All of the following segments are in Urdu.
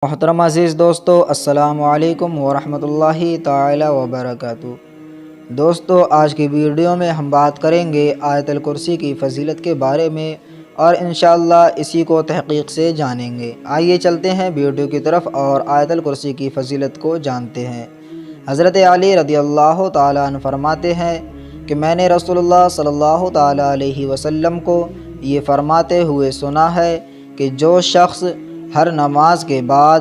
محترم عزیز دوستو، السلام علیکم ورحمۃ اللہ تعالی وبرکاتہ۔ دوستو، آج کی ویڈیو میں ہم بات کریں گے آیت الکرسی کی فضیلت کے بارے میں، اور انشاءاللہ اسی کو تحقیق سے جانیں گے۔ آئیے چلتے ہیں ویڈیو کی طرف اور آیت الکرسی کی فضیلت کو جانتے ہیں۔ حضرت علی رضی اللہ تعالیٰ عنہ فرماتے ہیں کہ میں نے رسول اللہ صلی اللہ تعالیٰ علیہ وسلم کو یہ فرماتے ہوئے سنا ہے کہ جو شخص ہر نماز کے بعد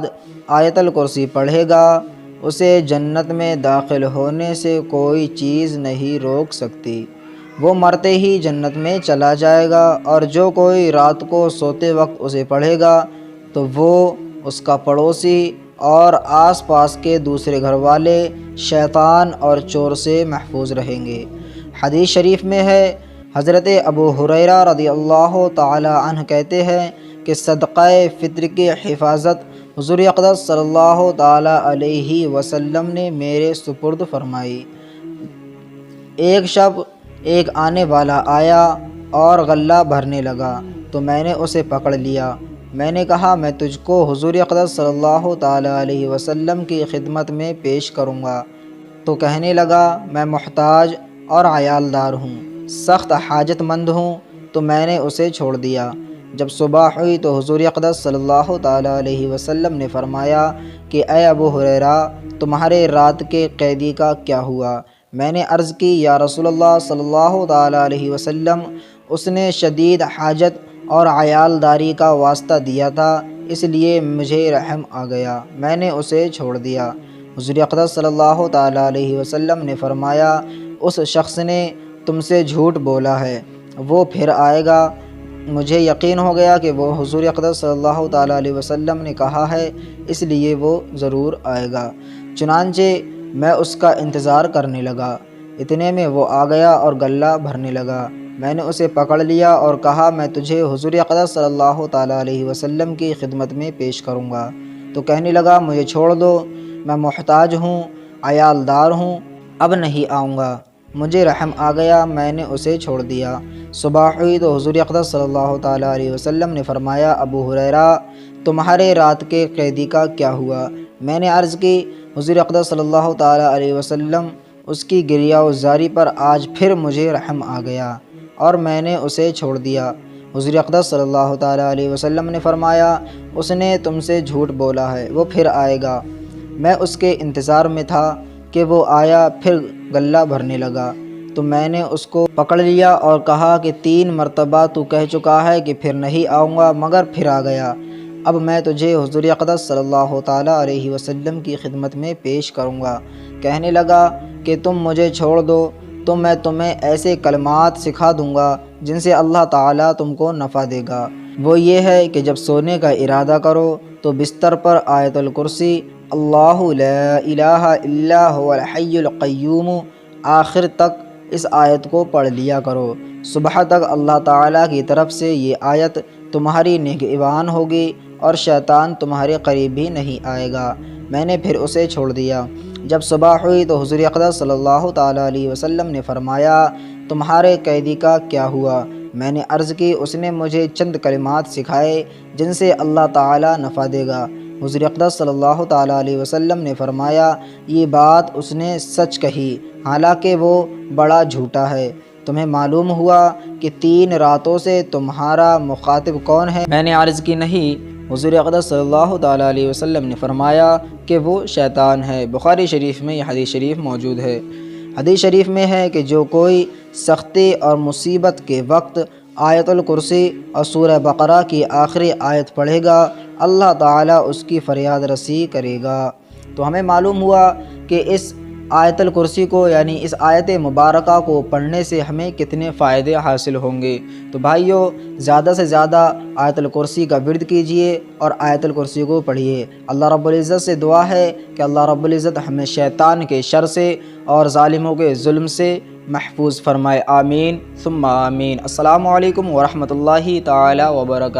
آیت الکرسی پڑھے گا، اسے جنت میں داخل ہونے سے کوئی چیز نہیں روک سکتی، وہ مرتے ہی جنت میں چلا جائے گا۔ اور جو کوئی رات کو سوتے وقت اسے پڑھے گا تو وہ، اس کا پڑوسی اور آس پاس کے دوسرے گھر والے شیطان اور چور سے محفوظ رہیں گے۔ حدیث شریف میں ہے، حضرت ابو ہریرہ رضی اللہ تعالی عنہ کہتے ہیں کہ صدقہ فطر کی حفاظت حضور اقدس صلی اللہ تعالی علیہ وسلم نے میرے سپرد فرمائی۔ ایک شب ایک آنے والا آیا اور غلہ بھرنے لگا تو میں نے اسے پکڑ لیا۔ میں نے کہا، میں تجھ کو حضور اقدس صلی اللہ تعالی علیہ وسلم کی خدمت میں پیش کروں گا۔ تو کہنے لگا، میں محتاج اور عیالدار ہوں، سخت حاجت مند ہوں۔ تو میں نے اسے چھوڑ دیا۔ جب صبح ہوئی تو حضور اقدس صلی اللہ تعالی علیہ وسلم نے فرمایا کہ اے ابو ہریرہ، تمہارے رات کے قیدی کا کیا ہوا؟ میں نے عرض کی، یا رسول اللہ صلی اللہ تعالی علیہ وسلم، اس نے شدید حاجت اور عیالداری کا واسطہ دیا تھا، اس لیے مجھے رحم آ گیا، میں نے اسے چھوڑ دیا۔ حضور اقدس صلی اللہ تعالی علیہ وسلم نے فرمایا، اس شخص نے تم سے جھوٹ بولا ہے، وہ پھر آئے گا۔ مجھے یقین ہو گیا کہ وہ حضور اقدس صلی اللہ تعالی علیہ وسلم نے کہا ہے، اس لیے وہ ضرور آئے گا۔ چنانچہ میں اس کا انتظار کرنے لگا، اتنے میں وہ آ گیا اور غلہ بھرنے لگا۔ میں نے اسے پکڑ لیا اور کہا، میں تجھے حضور اقدس صلی اللہ تعالی علیہ وسلم کی خدمت میں پیش کروں گا۔ تو کہنے لگا، مجھے چھوڑ دو، میں محتاج ہوں، عیالدار ہوں، اب نہیں آؤں گا۔ مجھے رحم آ گیا، میں نے اسے چھوڑ دیا۔ صبح ہوئی تو حضور اقدس صلی اللہ تعالی علیہ وسلم نے فرمایا، ابو ہریرہ، تمہارے رات کے قیدی کا کیا ہوا؟ میں نے عرض کی، حضور اقدس صلی اللہ تعالی علیہ وسلم، اس کی گریہ و زاری پر آج پھر مجھے رحم آ گیا اور میں نے اسے چھوڑ دیا۔ حضور اقدس صلی اللہ تعالی علیہ وسلم نے فرمایا، اس نے تم سے جھوٹ بولا ہے، وہ پھر آئے گا۔ میں اس کے انتظار میں تھا کہ وہ آیا، پھر غلہ بھرنے لگا۔ تو میں نے اس کو پکڑ لیا اور کہا کہ 3 مرتبہ تو کہہ چکا ہے کہ پھر نہیں آؤں گا، مگر پھر آ گیا۔ اب میں تجھے حضور اقدس صلی اللہ تعالی علیہ وسلم کی خدمت میں پیش کروں گا۔ کہنے لگا کہ تم مجھے چھوڑ دو تو میں تمہیں ایسے کلمات سکھا دوں گا جن سے اللہ تعالیٰ تم کو نفع دے گا۔ وہ یہ ہے کہ جب سونے کا ارادہ کرو تو بستر پر آیت الکرسی، اللہ لا الہ الا هو الحی القیوم، آخر تک اس آیت کو پڑھ لیا کرو۔ صبح تک اللہ تعالیٰ کی طرف سے یہ آیت تمہاری نگہبان ہوگی اور شیطان تمہارے قریب بھی نہیں آئے گا۔ میں نے پھر اسے چھوڑ دیا۔ جب صبح ہوئی تو حضور اقدس صلی اللہ تعالی علیہ وسلم نے فرمایا، تمہارے قیدی کا کیا ہوا؟ میں نے عرض کی، اس نے مجھے چند کلمات سکھائے جن سے اللہ تعالیٰ نفع دے گا۔ حضور اقدس صلی اللہ تعالی علیہ وسلم نے فرمایا، یہ بات اس نے سچ کہی، حالانکہ وہ بڑا جھوٹا ہے۔ تمہیں معلوم ہوا کہ 3 راتوں سے تمہارا مخاطب کون ہے؟ میں نے عرض کی، نہیں۔ حضور اقدس صلی اللہ تعالی علیہ وسلم نے فرمایا کہ وہ شیطان ہے۔ بخاری شریف میں یہ حدیث شریف موجود ہے۔ حدیث شریف میں ہے کہ جو کوئی سختی اور مصیبت کے وقت آیت الکرسی اور سورہ بقرہ کی آخری آیت پڑھے گا، اللہ تعالیٰ اس کی فریاد رسی کرے گا۔ تو ہمیں معلوم ہوا کہ اس آیت الکرسی کو، یعنی اس آیت مبارکہ کو پڑھنے سے ہمیں کتنے فائدے حاصل ہوں گے۔ تو بھائیو، زیادہ سے زیادہ آیت الکرسی کا ورد کیجئے اور آیت الکرسی کو پڑھیے۔ اللہ رب العزت سے دعا ہے کہ اللہ رب العزت ہمیں شیطان کے شر سے اور ظالموں کے ظلم سے محفوظ فرمائے، آمین ثم آمین۔ السلام علیکم ورحمۃ اللہ تعالی وبرکاتہ۔